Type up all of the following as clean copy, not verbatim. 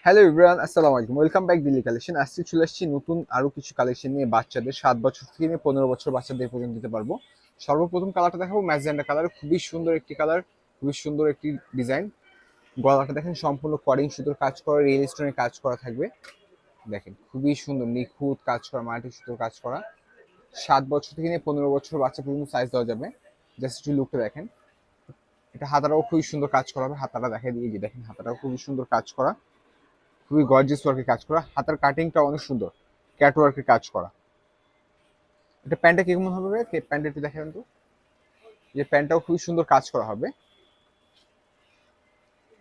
Hello everyone, আসসালামু আলাইকুম। Welcome back Delhi collection. আজকে চলে আসছি নতুন আরো কিছু কালেকশন নিয়ে। বাচ্চাদের 7 বছর থেকে নিয়ে 15 বছর বাচ্চাদের পর্যন্ত দিতে পারবো। সর্বপ্রথম কালারটা দেখাবো ম্যাজেন্টা কালার। খুবই সুন্দর একটি কালার, খুবই সুন্দর একটি ডিজাইন। গলাটা দেখেন সম্পূর্ণ করিং সুতোর কাজ করা, রিয়েল স্টোনের কাজ করা থাকবে। দেখেন খুবই সুন্দর নিখুঁত কাজ করা, মাল্টি সুতোর কাজ করা। 7 বছর থেকে নিয়ে 15 বছর বাচ্চা পর্যন্ত সাইজ দেওয়া যাবে। জাস্ট একটু লুকটা দেখেন। এটা হাতাটাও খুবই সুন্দর কাজ করা হবে। হাতাটা দেখে দিয়ে যে দেখেন, হাতাটাও খুবই সুন্দর কাজ করা, খুবই গর্জিয়াস ওয়ার্কের কাজ করা। হাতার কাটিংটা অনেক সুন্দর, ক্যাট ওয়ার্কের কাজ করা। এটা প্যান্টটা কেমন হবে? প্যান্টটা একটু দেখেন তো। যে প্যান্টটাও খুবই সুন্দর কাজ করা হবে,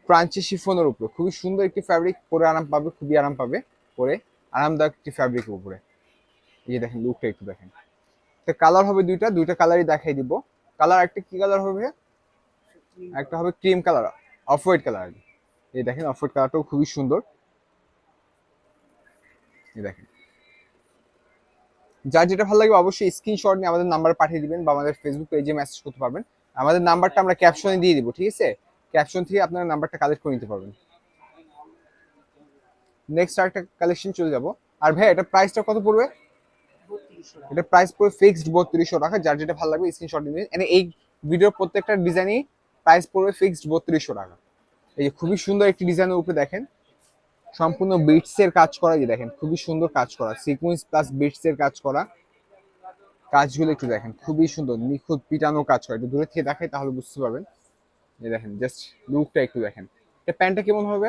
ক্রাঞ্চি শিফনের উপরে। খুবই সুন্দর একটি ফ্যাব্রিক, পরে আরাম পাবে, খুবই আরাম পাবে পরে, আরামদায়ক একটি ফ্যাব্রিকের উপরে। এই যে দেখেন লুকটা একটু দেখেন। তো কালার হবে দুইটা, দুইটা কালারই দেখাই দিব। কালার একটা কি কালার হবে? একটা হবে cream colour, off white colour. এই দেখেন অফ হোয়াইট কালারটাও খুবই সুন্দর। এই দেখেন, যার যেটা ভালো লাগবে অবশ্যই স্ক্রিনশট নিয়ে আমাদের নাম্বার পাঠিয়ে দিবেন বা আমাদের ফেসবুক পেজে মেসেজ করতে পারবেন। আমাদের নাম্বারটা আমরা ক্যাপশনে দিয়ে দিব, ঠিক আছে? ক্যাপশন থেকে আপনার নাম্বারটা কালেক্ট করে নিতে পারবেন। নেক্সট আরেকটা কালেকশন চলে যাব। আর ভাই এটা প্রাইসটা কত পড়বে? এটা প্রাইস পড়বে ফিক্সড 3200 টাকা। যার যেটা ভালো লাগবে স্ক্রিনশট দিবেন। মানে এই ভিডিওর প্রত্যেকটা ডিজাইনই প্রাইস পড়বে ফিক্সড 3200 টাকা। এই যে খুবই সুন্দর একটি ডিজাইনের উপরে দেখেন সম্পূর্ণ বিটস এর কাজ করা। যে দেখেন খুবই সুন্দর কাজ করা, সিকোয়েন্স প্লাস বিটস এর কাজ করা। কাজগুলো একটু দেখেন, খুবই সুন্দর নিখুঁত পিটানো কাজ করা। একটু দূরে থেকে দেখাই তাহলে বুঝতে পারবেন। এই দেখেন জাস্ট লুকটা একটু দেখেন। এটা প্যান্টটা কেমন হবে?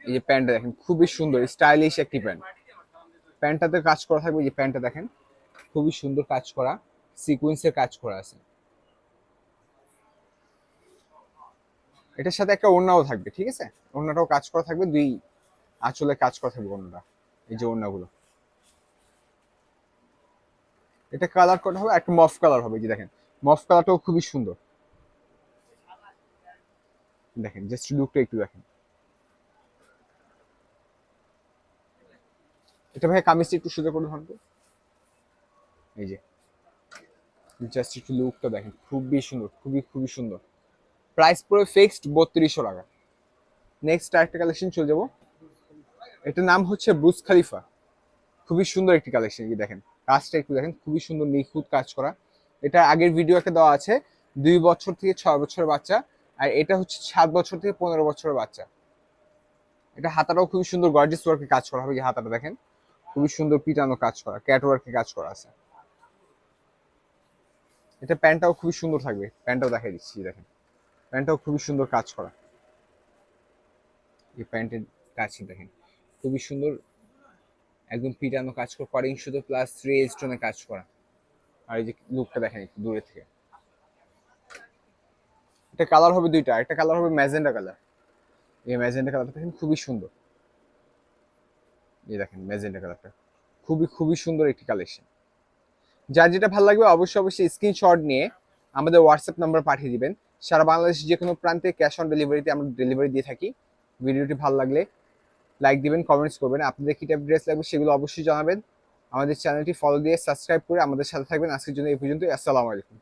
এই যে প্যান্টটা দেখেন খুবই সুন্দর স্টাইলিশ একটি প্যান্ট। প্যান্টটাতে কাজ করা থাকবে। এই যে প্যান্টটা দেখেন খুবই সুন্দর কাজ করা, সিকোয়েন্সের কাজ করা আছে। এটার সাথে একটা ওড়নাও থাকবে, ঠিক আছে? ওড়নাটাও কাজ করা থাকবে, দুই আঁচলে কাজ করা থাকবে ওড়নাটা। এই যে ওড়নাগুলো, এটা কালার কোড হবে একটা মফ কালার হবে। যে দেখেন মফ কালারটাও খুবই সুন্দর। দেখেন জাস্ট লুকটা একটু দেখেন। এটা ভাই কামিজটা একটু সোজা করে ধরুন তো। এই যে জাস্ট একটু লুকটা দেখেন, খুবই সুন্দর, খুবই খুবই সুন্দর। প্রাইস পড়ে ফিক্সড 3200 টাকা। নেক্সট আরেকটা কালেকশন চলে যাবো। এটার নাম হচ্ছে ব্রুজ খালিফা। খুবই সুন্দর একটি কালেকশন। এই দেখেন কাজটা একটু দেখেন, খুবই সুন্দর নিখুঁত কাজ করা। এটা আগের ভিডিও একটা দেওয়া আছে 2 বছর থেকে 6 বছরের বাচ্চা, আর এটা হচ্ছে 7 বছর থেকে 15 বছরের বাচ্চা। এটা হাতাটাও খুবই সুন্দর গর্জিয়াস ওয়ার্কে কাজ করা হবে। যে হাতাটা দেখেন খুবই সুন্দর পিটানো কাজ করা, ক্যাট ওয়ার্কে কাজ করা আছে। এটা প্যান্টটাও খুবই সুন্দর থাকবে, প্যান্টটাও দেখাই দিচ্ছি। দেখেন প্যান্টটাও খুবই সুন্দর কাজ করা। এই প্যান্টের কাজটি দেখেন খুবই সুন্দর, একদম পিটানো কাজ করা, করিং সুতো প্লাস থ্রি স্টোনে কাজ করা। আর এই যে লুকটা দেখেন একটু দূরে থেকে। এটা কালার হবে দুইটা, একটা কালার হবে ম্যাজেন্ডা কালার। এই ম্যাজেন্ডা কালারটা দেখেন খুবই সুন্দর। এই দেখেন ম্যাজেন্ডা কালারটা খুবই খুবই সুন্দর একটি কালেকশন। যার যেটা ভালো লাগবে অবশ্যই অবশ্যই স্ক্রিনশট নিয়ে আমাদের হোয়াটসঅ্যাপ নাম্বার পাঠিয়ে দিবেন। সারা বাংলাদেশের যে কোনো প্রান্তে ক্যাশ অন ডেলিভারিতে আমরা ডেলিভারি দিয়ে থাকি। ভিডিওটি ভালো লাগলে লাইক দিবেন, কমেন্টস করবেন। আপনাদের কি টাইপ ড্রেস লাগবে সেগুলো অবশ্যই জানাবেন। আমাদের চ্যানেলটি ফলো দিয়ে সাবস্ক্রাইব করে আমাদের সাথে থাকবেন। আজকের জন্য এই পর্যন্তই। আসসালামু আলাইকুম।